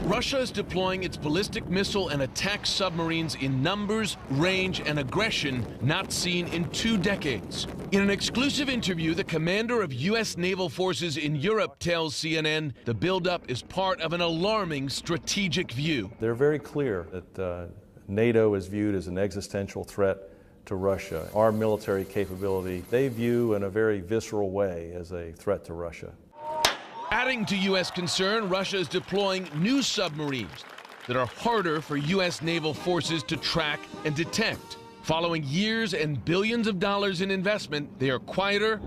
Russia is deploying its ballistic missile and attack submarines in numbers, range, and aggression not seen in 2 decades. In an exclusive interview, the commander of U.S. naval forces in Europe tells CNN the buildup is part of an alarming strategic view. They're very clear that NATO is viewed as an existential threat to Russia. Our military capability, they view in a very visceral way as a threat to Russia. Adding to U.S. concern, Russia is deploying new submarines that are harder for U.S. naval forces to track and detect. Following years and billions of dollars in investment, they are quieter,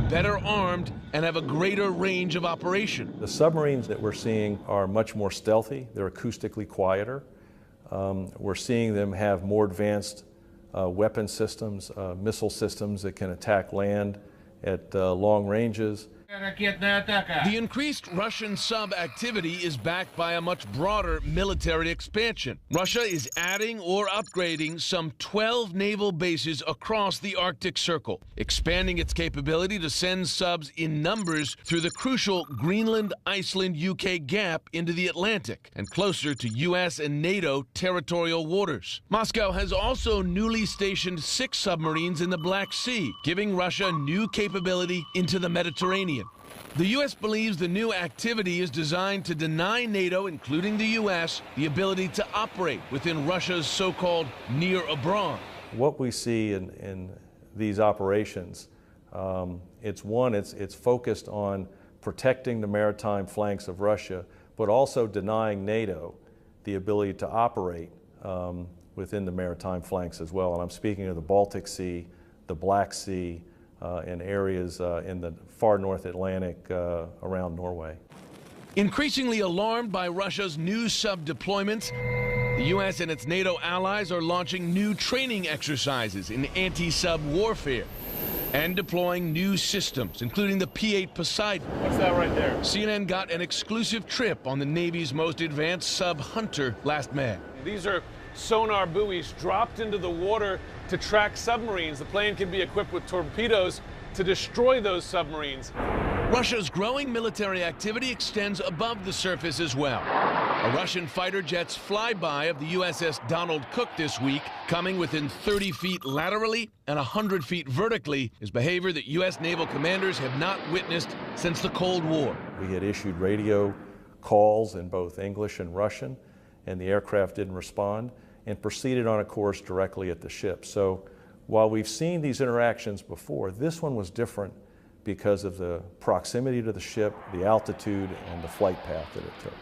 better armed, and have a greater range of operation. The submarines that we're seeing are much more stealthy. They're acoustically quieter. We're seeing them have more advanced weapon systems, missile systems that can attack land at long ranges. The increased Russian sub-activity is backed by a much broader military expansion. Russia is adding or upgrading some 12 naval bases across the Arctic Circle, expanding its capability to send subs in numbers through the crucial Greenland-Iceland-UK gap into the Atlantic and closer to U.S. and NATO territorial waters. Moscow has also newly stationed 6 submarines in the Black Sea, giving Russia new capability into the Mediterranean. The U.S. believes the new activity is designed to deny NATO, including the U.S., the ability to operate within Russia's so-called near abroad. What we see in these operations, it's focused on protecting the maritime flanks of Russia, but also denying NATO the ability to operate within the maritime flanks as well. And I'm speaking of the Baltic Sea, the Black Sea, and areas in the far North Atlantic around Norway. Increasingly alarmed by Russia's new sub-deployments, the U.S. and its NATO allies are launching new training exercises in anti-sub warfare and deploying new systems, including the P-8 Poseidon. What's that right there? CNN got an exclusive trip on the Navy's most advanced sub-Hunter last May. These are sonar buoys dropped into the water to track submarines. The plane can be equipped with torpedoes to destroy those submarines. Russia's growing military activity extends above the surface as well. A Russian fighter jet's flyby of the USS Donald Cook this week, coming within 30 feet laterally and 100 feet vertically, is behavior that U.S. naval commanders have not witnessed since the Cold War. We had issued radio calls in both English and Russian, and the aircraft didn't respond and proceeded on a course directly at the ship. So while we've seen these interactions before, this one was different because of the proximity to the ship, the altitude, and the flight path that it took.